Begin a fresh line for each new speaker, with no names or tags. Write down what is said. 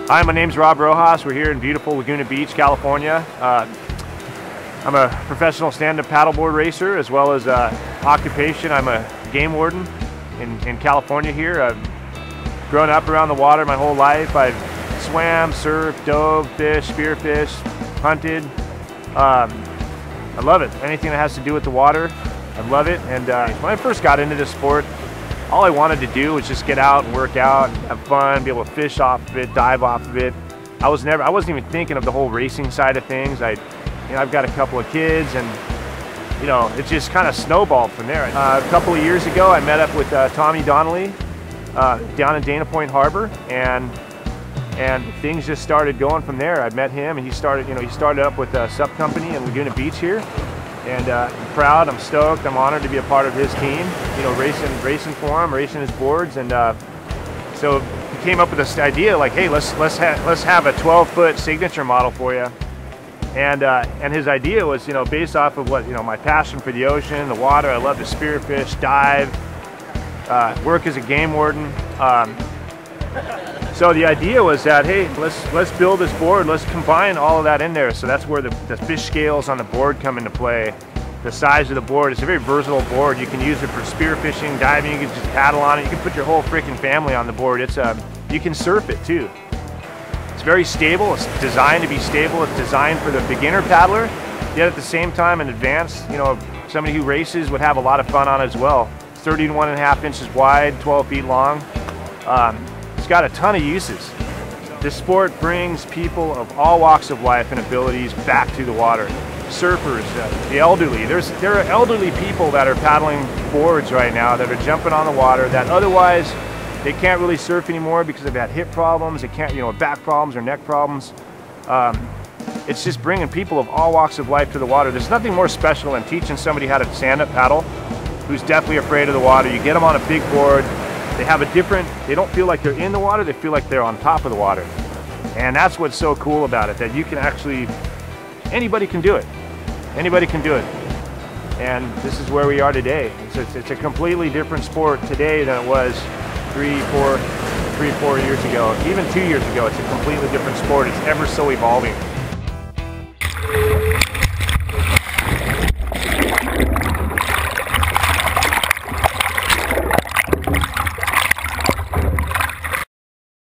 Hi, my name's Rob Rojas. We're here in beautiful Laguna Beach, California. I'm a professional stand-up paddleboard racer, as well as occupation. I'm a game warden in California here. I've grown up around the water my whole life. I've swam, surfed, dove, fished, spearfished, hunted. I love it. Anything that has to do with the water, I love it. And when I first got into this sport, all I wanted to do was just get out and work out and have fun, be able to fish off of it, dive off of it. I wasn't even thinking of the whole racing side of things. I've got a couple of kids, and it just kind of snowballed from there. A couple of years ago, I met up with Tommy Donnelly down in Dana Point Harbor, and things just started going from there. I met him, and he started up with a SUP company in Laguna Beach here. And I'm proud, I'm stoked, I'm honored to be a part of his team, racing for him, racing his boards. And so he came up with this idea like, hey, let's have a 12-foot signature model for you. And his idea was, based off of what, my passion for the ocean, the water. I love to spearfish, dive, work as a game warden. So the idea was that, hey, let's build this board, let's combine all of that in there. So that's where the fish scales on the board come into play. The size of the board, it's a very versatile board. You can use it for spearfishing, diving, you can just paddle on it. You can put your whole freaking family on the board. You can surf it too. It's very stable, it's designed to be stable. It's designed for the beginner paddler, yet at the same time an advanced, somebody who races would have a lot of fun on it as well. It's 31.5 inches wide, 12 feet long. It's got a ton of uses. This sport brings people of all walks of life and abilities back to the water. Surfers, the elderly. There are elderly people that are paddling boards right now that are jumping on the water that otherwise they can't really surf anymore because they've had hip problems, they can't, back problems or neck problems. It's just bringing people of all walks of life to the water. There's nothing more special than teaching somebody how to stand-up paddle who's deathly afraid of the water. You get them on a big board. They don't feel like they're in the water, they feel like they're on top of the water. And that's what's so cool about it, that you can actually, anybody can do it. Anybody can do it. And this is where we are today. It's a completely different sport today than it was three, four years ago. Even 2 years ago, it's a completely different sport. It's ever so evolving.